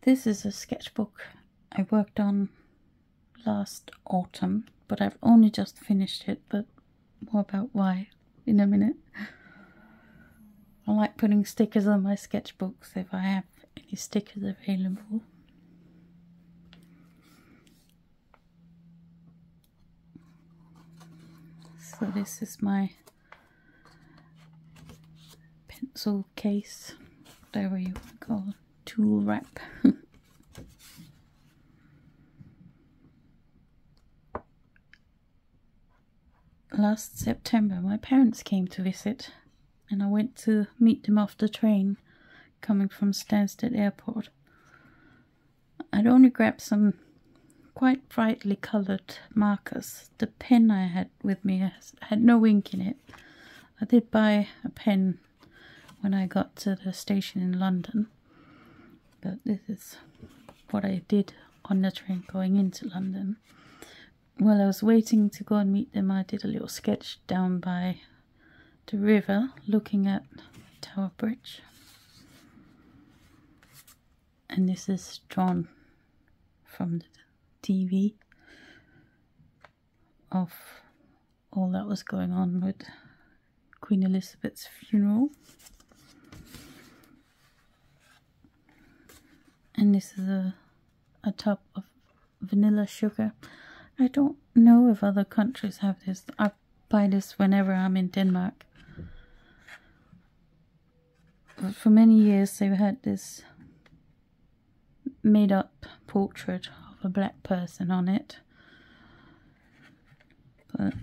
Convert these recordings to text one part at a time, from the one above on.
This is a sketchbook I worked on last autumn, but I've only just finished it, but more about why in a minute. I like putting stickers on my sketchbooks if I have any stickers available. So this is my pencil case, whatever you want to call it, tool wrap. Last September my parents came to visit and I went to meet them off the train coming from Stansted Airport. I'd only grabbed some quite brightly coloured markers. The pen I had with me had no ink in it. I did buy a pen when I got to the station in London, but this is what I did on the train going into London. While I was waiting to go and meet them, I did a little sketch down by the river looking at Tower Bridge. And this is drawn from the TV of all that was going on with Queen Elizabeth's funeral. And this is a tub of vanilla sugar. I don't know if other countries have this. I buy this whenever I'm in Denmark. But for many years they've had this made up portrait of a black person on it. But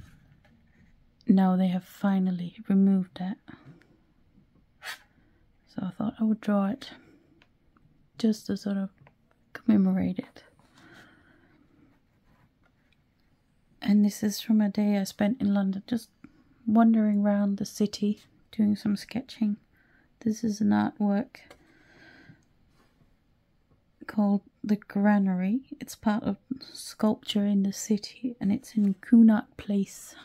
now they have finally removed that. So I thought I would draw it just to sort of commemorate it. And this is from a day I spent in London, just wandering around the city, doing some sketching. This is an artwork called the Granary. It's part of sculpture in the city, and it's in Cunard Place.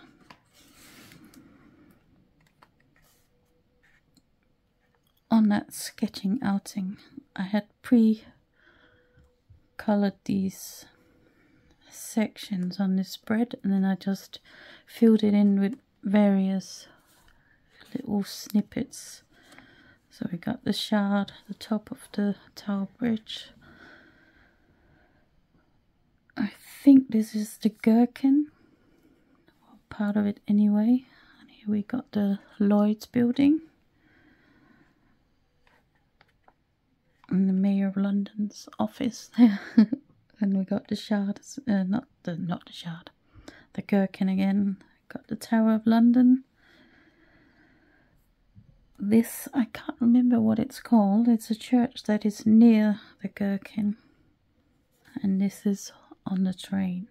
On that sketching outing, I had pre-coloured these sections on this spread, and then I just filled it in with various little snippets. So we got the Shard, the top of the Tower Bridge. I think this is the Gherkin, or part of it anyway. And here we got the Lloyd's building and the Mayor of London's office there. And we got the Shard, not the Shard, the Gherkin again. Got the Tower of London. This, I can't remember what it's called. It's a church that is near the Gherkin. And this is on the train.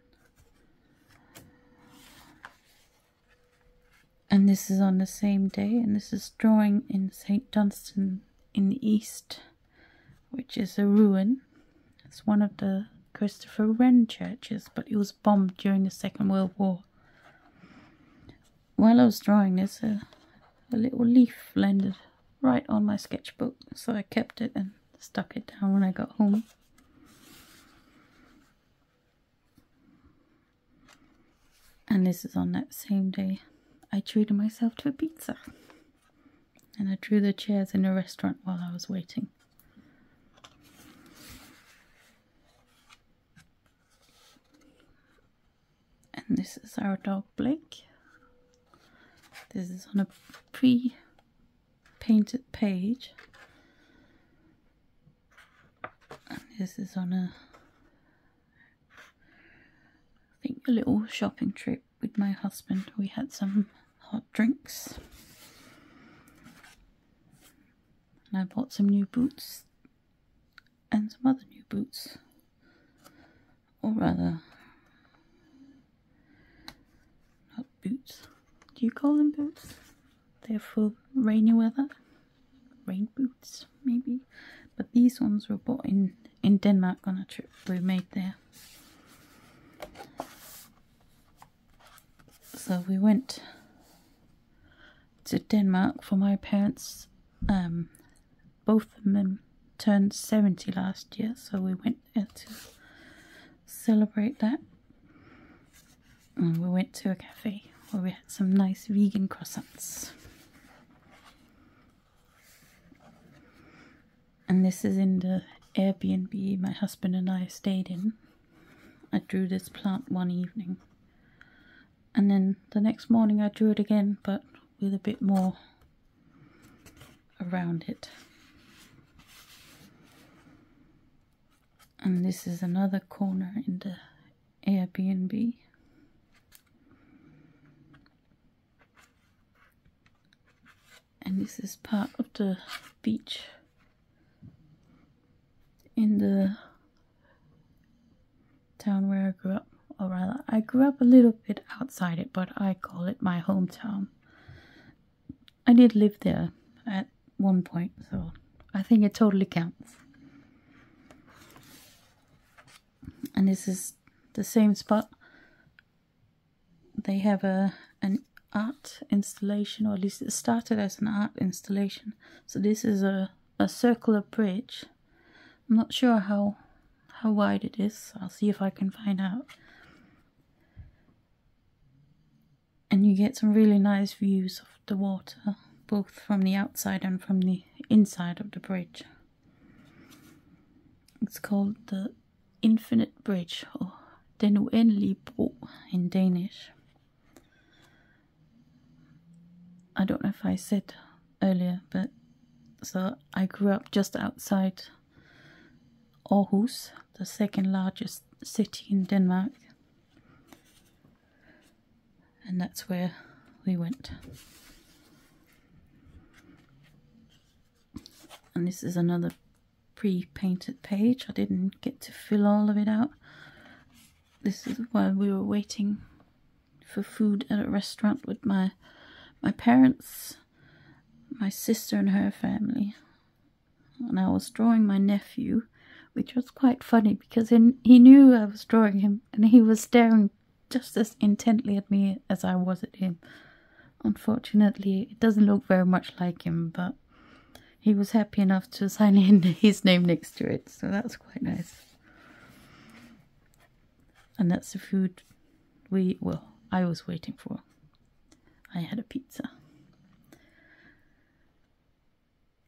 And this is on the same day. And this is drawing in St. Dunstan-in-the-East, which is a ruin. It's one of the Christopher Wren churches, but it was bombed during the Second World War. While I was drawing this, a little leaf landed right on my sketchbook, so I kept it and stuck it down when I got home. And this is on that same day. I treated myself to a pizza, and I drew the chairs in a restaurant while I was waiting. And this is our dog Blake. This is on a pre-painted page. And this is on I think a little shopping trip with my husband. We had some hot drinks. And I bought some new boots. And some other new boots. Or rather, boots. Do you call them boots? They're for rainy weather. Rain boots, maybe. But these ones were bought in Denmark on a trip we made there. So we went to Denmark for my parents. Both of them turned 70 last year, so we went there to celebrate that. And we went to a cafe where we had some nice vegan croissants. And this is in the Airbnb my husband and I stayed in. I drew this plant one evening. And then the next morning I drew it again, but with a bit more around it. And this is another corner in the Airbnb. And this is part of the beach in the town where I grew up. Or rather, I grew up a little bit outside it, but I call it my hometown. I did live there at one point, so I think it totally counts. And this is the same spot. They have an art installation, or at least it started as an art installation. So this is a circular bridge. I'm not sure how wide it is. I'll see if I can find out. And you get some really nice views of the water, both from the outside and from the inside of the bridge. It's called the Infinite Bridge, or Den Uendelige Bro in Danish. I don't know if I said earlier, but so I grew up just outside Aarhus, the second largest city in Denmark. And that's where we went. And this is another pre-painted page. I didn't get to fill all of it out. This is while we were waiting for food at a restaurant with my parents, my sister and her family. And I was drawing my nephew, which was quite funny because he knew I was drawing him and he was staring just as intently at me as I was at him. Unfortunately, it doesn't look very much like him, but he was happy enough to sign in his name next to it, so that's quite nice. And that's the food I was waiting for. I had a pizza.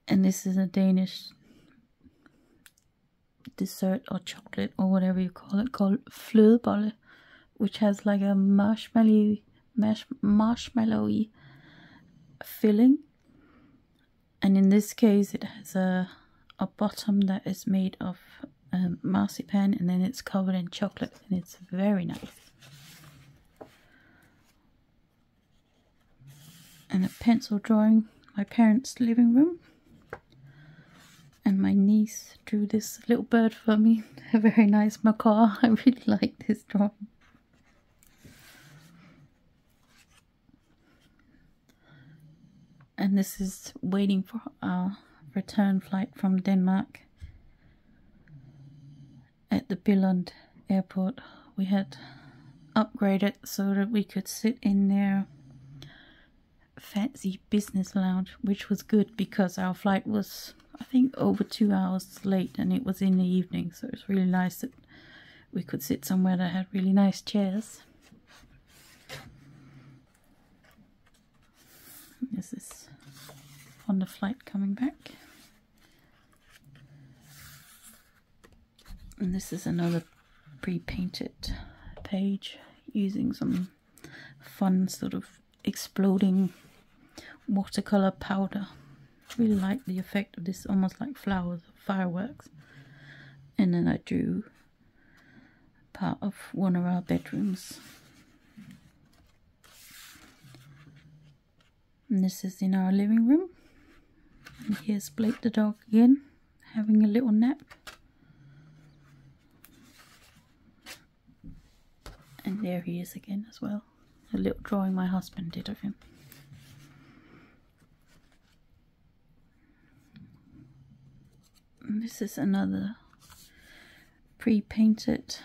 And this is a Danish dessert or chocolate or whatever you call it, called Flødebolle, which has like a marshmallowy filling. And in this case it has a bottom that is made of marzipan, and then it's covered in chocolate, and it's very nice. And a pencil drawing my parents' living room. And my niece drew this little bird for me, a very nice macaw. I really like this drawing. And this is waiting for our return flight from Denmark. At the Billund airport, we had upgraded so that we could sit in their fancy business lounge, which was good because our flight was, I think, over 2 hours late, and it was in the evening, so it was really nice that we could sit somewhere that had really nice chairs. This is on the flight coming back. And this is another pre-painted page using some fun sort of exploding watercolour powder. Really like the effect of this, almost like flowers, fireworks. And then I drew part of one of our bedrooms. And this is in our living room. And here's Blake the dog again, having a little nap. And there he is again as well. A little drawing my husband did of him. And this is another pre-painted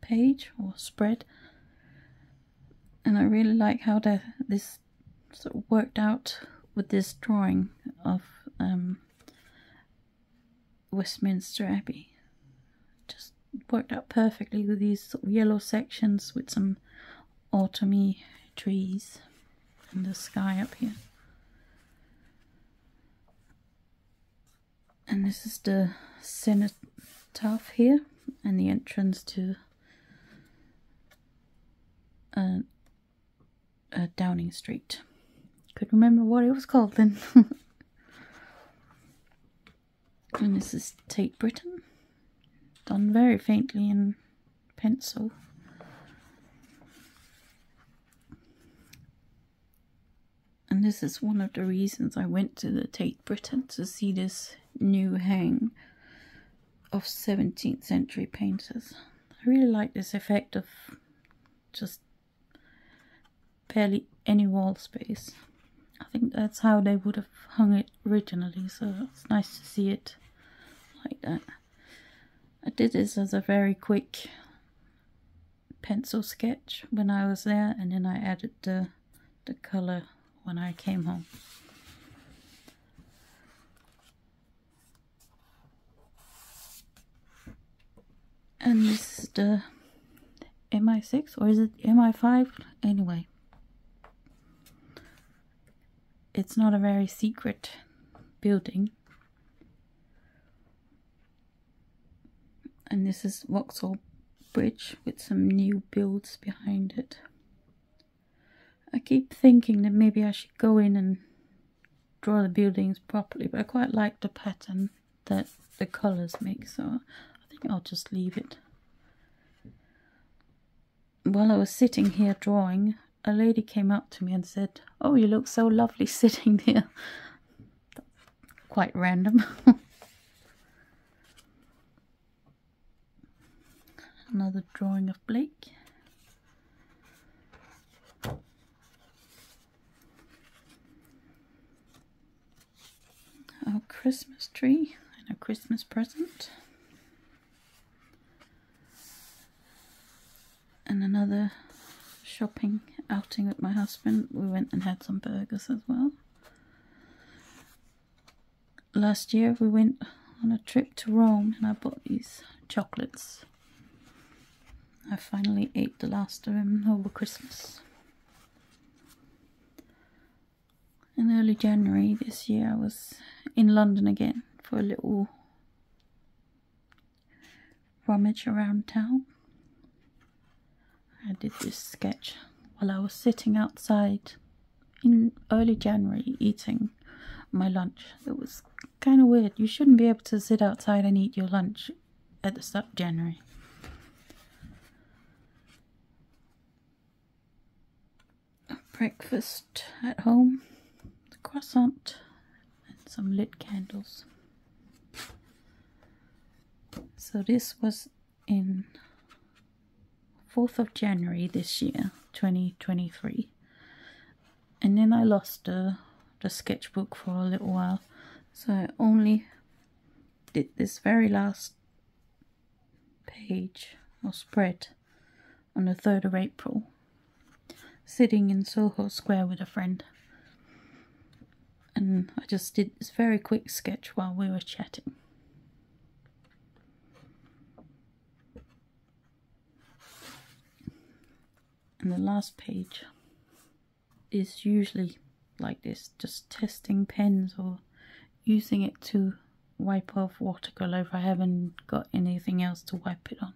page or spread. And I really like how this sort of worked out with this drawing of Westminster Abbey. Just worked out perfectly with these sort of yellow sections with some autumny trees and the sky up here. And this is the cenotaph here, and the entrance to Downing Street. Couldn't remember what it was called then. And this is Tate Britain, done very faintly in pencil. And this is one of the reasons I went to the Tate Britain, to see this new hang of 17th century painters. I really like this effect of just barely any wall space. I think that's how they would have hung it originally, so it's nice to see it like that. I did this as a very quick pencil sketch when I was there, and then I added the colour when I came home. And this is the MI6, or is it MI5? Anyway, it's not a very secret building. And this is Vauxhall Bridge with some new builds behind it. I keep thinking that maybe I should go in and draw the buildings properly, but I quite like the pattern that the colours make, so I think I'll just leave it. While I was sitting here drawing, a lady came up to me and said, "Oh, you look so lovely sitting there." Quite random. Another drawing of Blake. Our Christmas tree and a Christmas present. And another shopping outing with my husband. We went and had some burgers as well. Last year we went on a trip to Rome and I bought these chocolates. I finally ate the last of them over Christmas. In early January this year I was in London again for a little rummage around town. I did this sketch while I was sitting outside in early January eating my lunch. It was kind of weird. You shouldn't be able to sit outside and eat your lunch at the start of January. Breakfast at home, the croissant and some lit candles. So this was in 4th of January this year, 2023. And then I lost the sketchbook for a little while, so I only did this very last page or spread on the 3rd of April, sitting in Soho Square with a friend. And I just did this very quick sketch while we were chatting. And the last page is usually like this, just testing pens or using it to wipe off watercolour if I haven't got anything else to wipe it on.